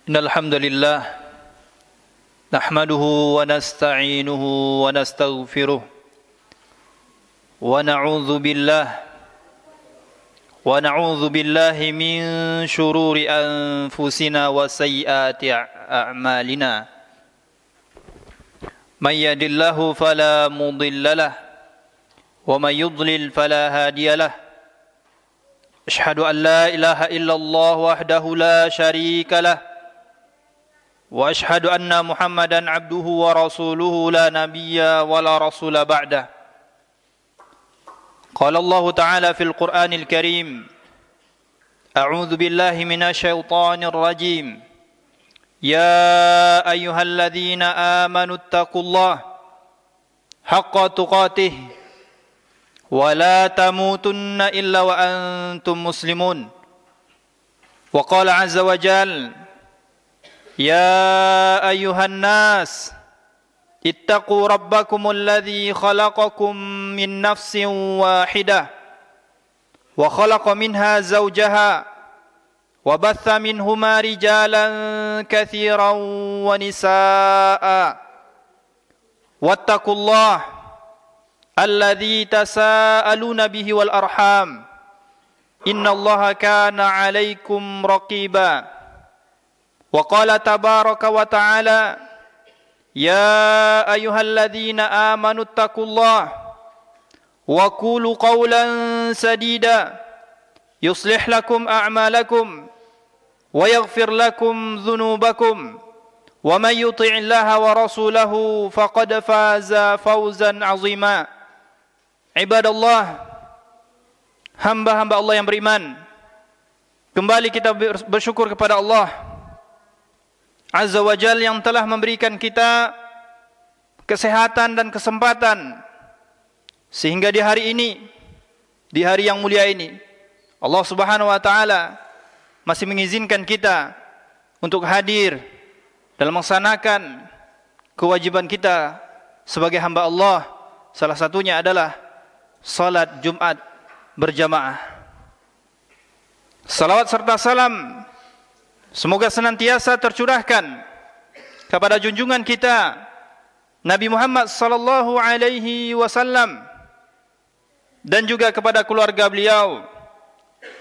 Innal hamdalillah nahmaduhu wa nasta'inuhu wa nastaghfiruh wa na'udzu billahi min shururi anfusina wa sayyiati a'malina. May yahdihillahu fala mudilla lahu wa may yudlil fala hadiya lahu. Asyhadu an la ilaha illallah wahdahu la syarika lahu wa asyhadu anna Muhammadan abduhu wa rasuluhu la nabiyya wa la rasula ba'dah. Qala Allah Ta'ala fil Qur'anil Karim, A'udzu billahi minasy syaithanir rajim. Ya ayyuhalladzina amanu taqullaha haqqa tuqatih wa la tamutunna illa wa antum muslimun. Wa qala 'azza wa jalla, Ya ayyuhan nas ittaqu rabbakumul ladzi khalaqakum min nafsin wahidah wa khalaqa minha zawjaha wa batha minhuma rijalan katsiran wa nisaa'a wattaqullaha alladzi tasaaluna bihi wal arham innallaha kana 'alaikum raqiba. Wa qala tabaraka wa ta'ala, Ya ayyuhalladzina amanu taqullaha wa qulu qawlan sadida yuslih lakum a'malakum wa yaghfir lakum dhunubakum wa may yuti'illaha wa rasulahu faqad faza fawzan 'azima. Ibadallah, hamba-hamba Allah yang beriman, kembali kita bersyukur kepada Allah Azza wa Jal yang telah memberikan kita kesehatan dan kesempatan sehingga di hari ini, di hari yang mulia ini, Allah Subhanahu wa taala masih mengizinkan kita untuk hadir dalam melaksanakan kewajiban kita sebagai hamba Allah. Salah satunya adalah salat Jumat berjamaah. Salawat serta salam semoga senantiasa tercurahkan kepada junjungan kita Nabi Muhammad sallallahu alaihi wasallam dan juga kepada keluarga beliau,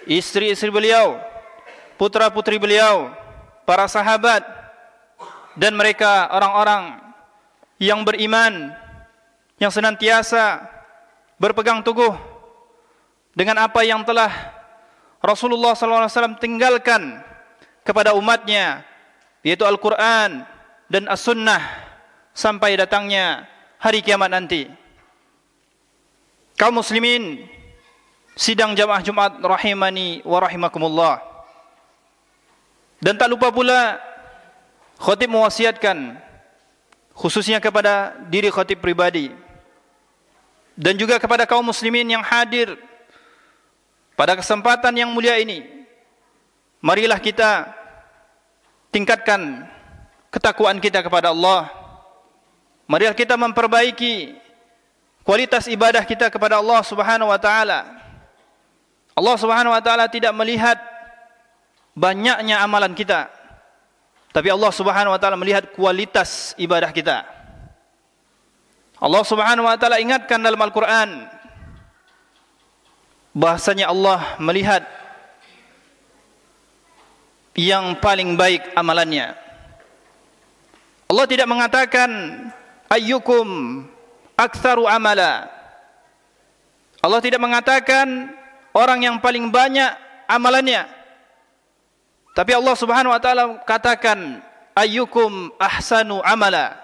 istri-istri beliau, putra-putri beliau, para sahabat dan mereka orang-orang yang beriman yang senantiasa berpegang teguh dengan apa yang telah Rasulullah sallallahu alaihi wasallam tinggalkan kepada umatnya, yaitu Al-Quran dan As-Sunnah sampai datangnya hari kiamat nanti. Kaum muslimin sidang jamaah Jumat rahimani wa rahimakumullah. Dan tak lupa pula khatib mewasiatkan khususnya kepada diri khatib pribadi dan juga kepada kaum muslimin yang hadir pada kesempatan yang mulia ini. Marilah kita tingkatkan ketakwaan kita kepada Allah. Marilah kita memperbaiki kualitas ibadah kita kepada Allah Subhanahu wa taala. Allah Subhanahu wa taala tidak melihat banyaknya amalan kita, tapi Allah Subhanahu wa taala melihat kualitas ibadah kita. Allah Subhanahu wa taala ingatkan dalam Al-Qur'an bahasanya Allah melihat yang paling baik amalannya. Allah tidak mengatakan ayyukum aktsaru amala. Allah tidak mengatakan orang yang paling banyak amalannya. Tapi Allah Subhanahu wa taala katakan ayyukum ahsanu amala.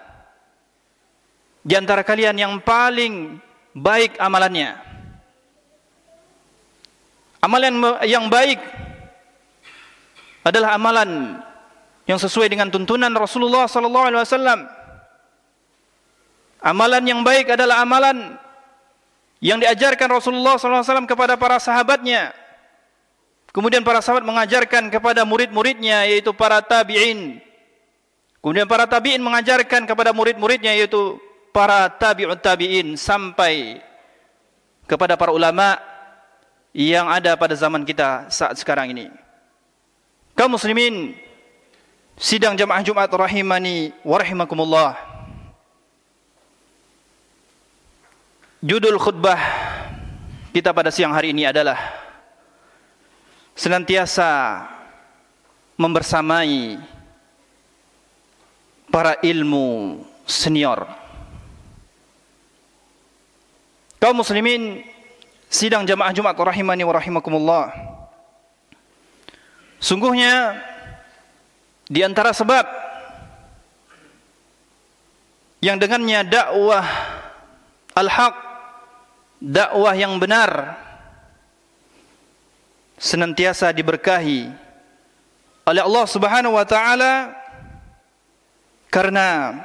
Di antara kalian yang paling baik amalannya. Amalan yang baik adalah amalan yang sesuai dengan tuntunan Rasulullah sallallahu alaihi wasallam. Amalan yang baik adalah amalan yang diajarkan Rasulullah sallallahu alaihi wasallam kepada para sahabatnya. Kemudian para sahabat mengajarkan kepada murid-muridnya, yaitu para tabi'in. Kemudian para tabi'in mengajarkan kepada murid-muridnya, yaitu para tabi'ut tabi'in, sampai kepada para ulama yang ada pada zaman kita saat sekarang ini. Kaum muslimin Sidang jamaah Jumat rahimani wa rahimakumullah. Judul khutbah kita pada siang hari ini adalah senantiasa membersamai para ilmu senior. Kaum muslimin, sidang jamaah Jumat rahimani wa rahimakumullah, sungguhnya di antara sebab yang dengannya dakwah al-haq, dakwah yang benar, senantiasa diberkahi oleh Allah Subhanahu wa taala, karena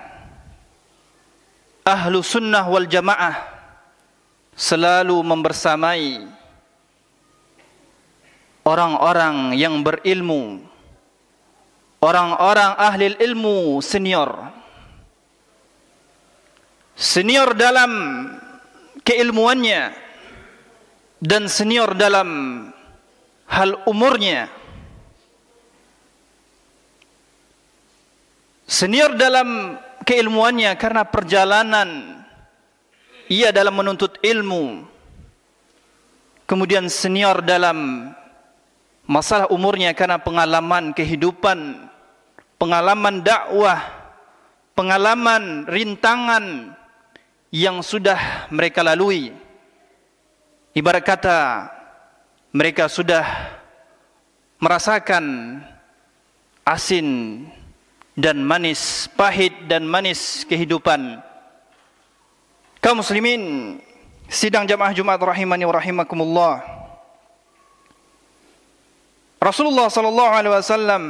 ahlu sunnah wal jamaah selalu membersamai orang-orang yang berilmu, orang-orang ahli ilmu senior. Senior dalam keilmuannya dan senior dalam hal umurnya. Senior dalam keilmuannya karena perjalanan ia dalam menuntut ilmu. Kemudian senior dalam masalah umurnya karena pengalaman kehidupan, pengalaman dakwah, pengalaman rintangan yang sudah mereka lalui. Ibarat kata, mereka sudah merasakan asin dan manis, pahit dan manis kehidupan. Kaum muslimin, sidang jamaah Jumat rahimani wa rahimakumullah, Rasulullah sallallahu alaihi wasallam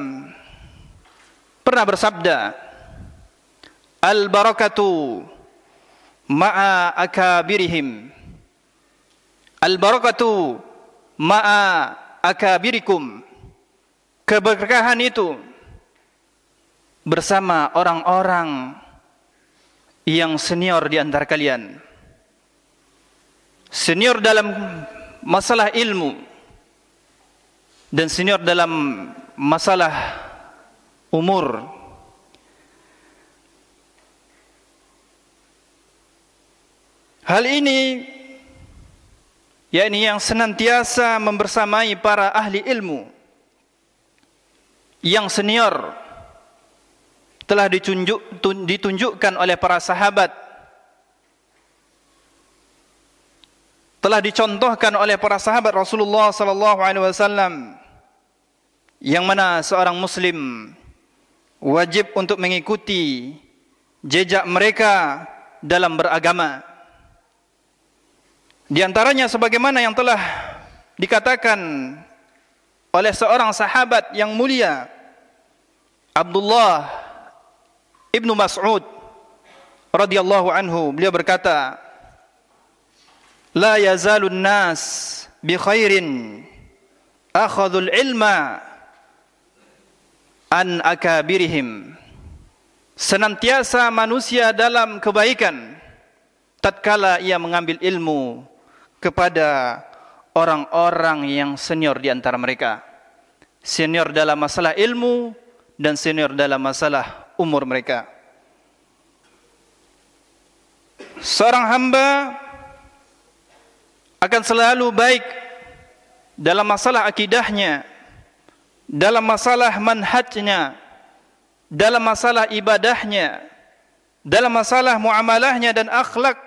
pernah bersabda, al-barakatu ma'a akabirihim, al-barakatu ma'a akabirikum. Keberkahan itu bersama orang-orang yang senior di antara kalian. Senior dalam masalah ilmu dan senior dalam masalah umur. Hal ini yakni yang senantiasa membersamai para ahli ilmu yang senior telah ditunjukkan oleh para sahabat, telah dicontohkan oleh para sahabat Rasulullah sallallahu alaihi wasallam, yang mana seorang muslim wajib untuk mengikuti jejak mereka dalam beragama. Di antaranya sebagaimana yang telah dikatakan oleh seorang sahabat yang mulia, Abdullah ibnu Mas'ud radhiyallahu anhu, beliau berkata, la yazalun nas bi khairin akhadhul ilma an akabirihim. Senantiasa manusia dalam kebaikan tatkala ia mengambil ilmu kepada orang-orang yang senior di antara mereka. Senior dalam masalah ilmu dan senior dalam masalah umur mereka. Seorang hamba akan selalu baik dalam masalah akidahnya, dalam masalah manhajnya, dalam masalah ibadahnya, dalam masalah muamalahnya dan akhlak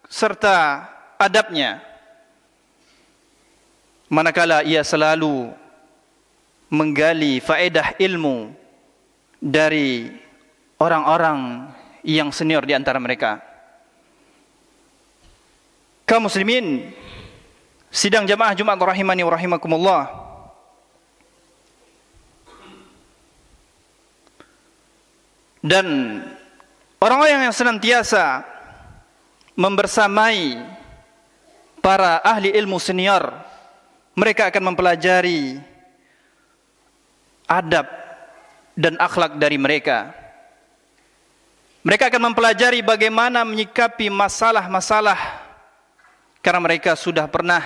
serta adabnya, manakala ia selalu menggali faedah ilmu dari orang-orang yang senior di antara mereka. Kaum muslimin, sidang jamaah Jumat rahimani wa rahimakumullah, dan orang-orang yang senantiasa membersamai para ahli ilmu senior, mereka akan mempelajari adab dan akhlak dari mereka. Mereka akan mempelajari bagaimana menyikapi masalah-masalah, karena mereka sudah pernah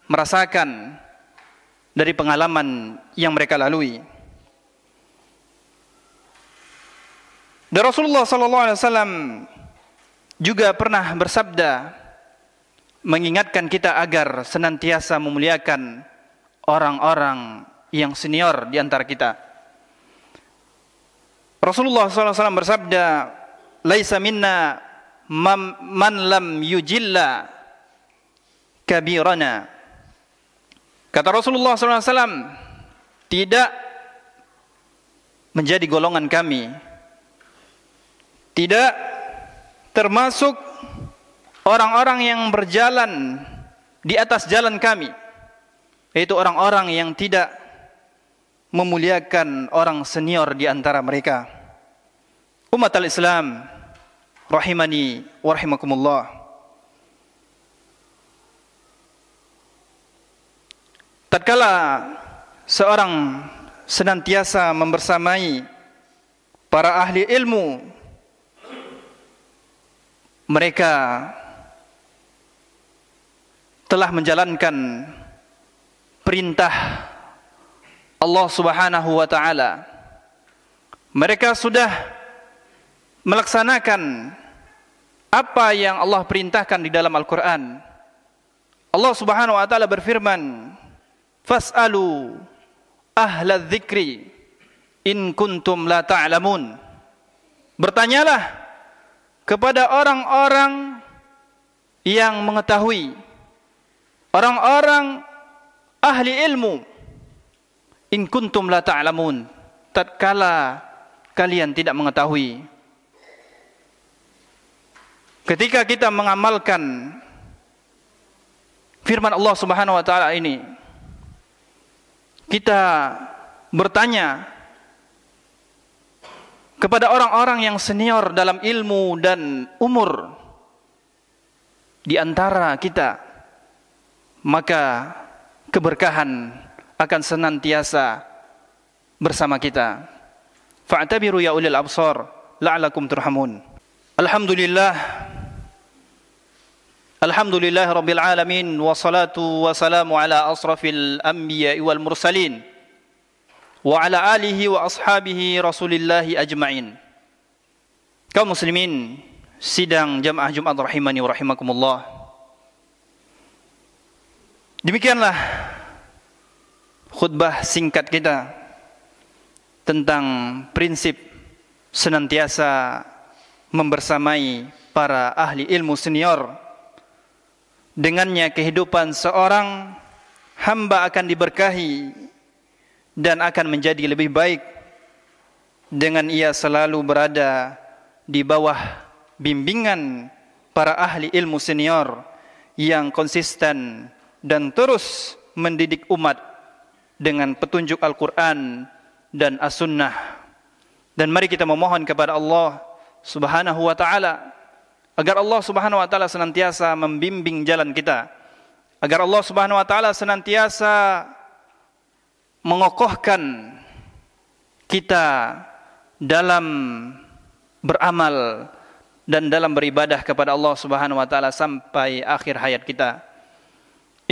merasakan dari pengalaman yang mereka lalui. Dan Rasulullah sallallahu alaihi wasallam juga pernah bersabda mengingatkan kita agar senantiasa memuliakan orang-orang yang senior di antara kita. Rasulullah sallallahu alaihi wasallam bersabda, "Laisa minna man lam yujilla kabirana." Kata Rasulullah sallallahu alaihi wasallam, tidak menjadi golongan kami, tidak termasuk orang-orang yang berjalan di atas jalan kami, yaitu orang-orang yang tidak memuliakan orang senior di antara mereka. Umat al-Islam rahimani wa rahimakumullah. Tatkala seorang senantiasa membersamai para ahli ilmu, mereka telah menjalankan perintah Allah Subhanahu wa taala. Mereka sudah melaksanakan apa yang Allah perintahkan di dalam Al-Qur'an. Allah Subhanahu wa taala berfirman, "Fas'alu ahla dzikri in kuntum la ta'lamun." Bertanyalah kepada orang-orang yang mengetahui, orang-orang ahli ilmu, in kuntum la ta'lamun, tatkala kalian tidak mengetahui. Ketika kita mengamalkan firman Allah Subhanahu wa taala ini, kita bertanya kepada orang-orang yang senior dalam ilmu dan umur di antara kita, maka keberkahan akan senantiasa bersama kita. Fa'tabiru ya ulil absar la'alakum turhamun. Alhamdulillah rabbil alamin, wassalatu wassalamu ala asrafil anbiya wal mursalin wa ala alihi wa ashabihi rasulillahi ajma'in. Kaum muslimin sidang jamaah Jumat rahimani wa rahimakumullah. Demikianlah khutbah singkat kita tentang prinsip senantiasa membersamai para ahli ilmu senior. Dengannya kehidupan seorang hamba akan diberkahi dan akan menjadi lebih baik dengan ia selalu berada di bawah bimbingan para ahli ilmu senior yang konsisten dan terus mendidik umat dengan petunjuk Al-Quran dan As-Sunnah. Dan mari kita memohon kepada Allah Subhanahu wa ta'ala agar Allah Subhanahu wa ta'ala senantiasa membimbing jalan kita, agar Allah Subhanahu wa ta'ala senantiasa mengokohkan kita dalam beramal dan dalam beribadah kepada Allah Subhanahu wa ta'ala sampai akhir hayat kita.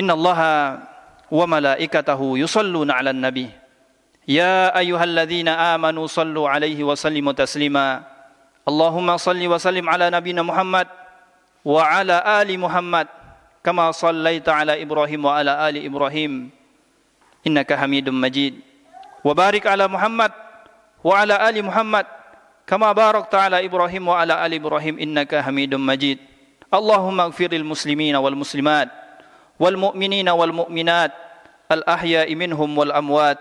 Innallaha wa malaikatahu yusalluna 'alan nabi ya ayyuhalladzina amanu sallu 'alaihi wa sallimu taslima. Allahumma salli wa sallim ala nabiyina Muhammad wa ala ali Muhammad kama sallaita ala Ibrahim wa ala ali Ibrahim innaka Hamidum Majid. Wa barik ala Muhammad wa ala ali Muhammad kama barakta ala Ibrahim wa ala ali Ibrahim innaka Hamidum Majid. Allahumma ighfiril muslimina wal muslimat wal mu'minina wal mu'minat al ahya'i minhum wal amwat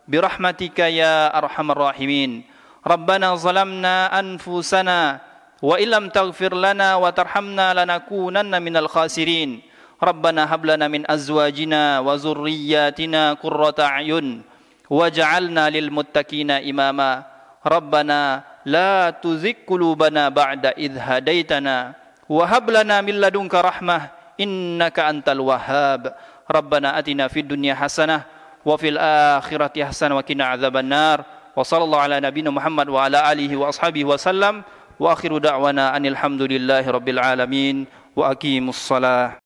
birahmatika ya arhamar rahimin. Rabbana zalamna anfusana wa illam taghfir lana wa tarhamna lanakunanna minal khasirin. Rabbana hab lana min azwajina wa zurriyyatina qurrata a'yun waj'alna lil muttaqina imama. Rabbana la tuzigh qulubana ba'da idh hadaitana wa hab lana min ladunka rahmah innaka antal wahhab. Rabbana atina fid dunya hasanah wa fil akhirati hasanah wa qina adzabannar. Wa sallallahu ala nabiyina Muhammad wa ala alihi wa ashabihi wa sallam. Wa akhiru da'wana anil hamdulillahi rabbil alamin. Wa aqimus salah.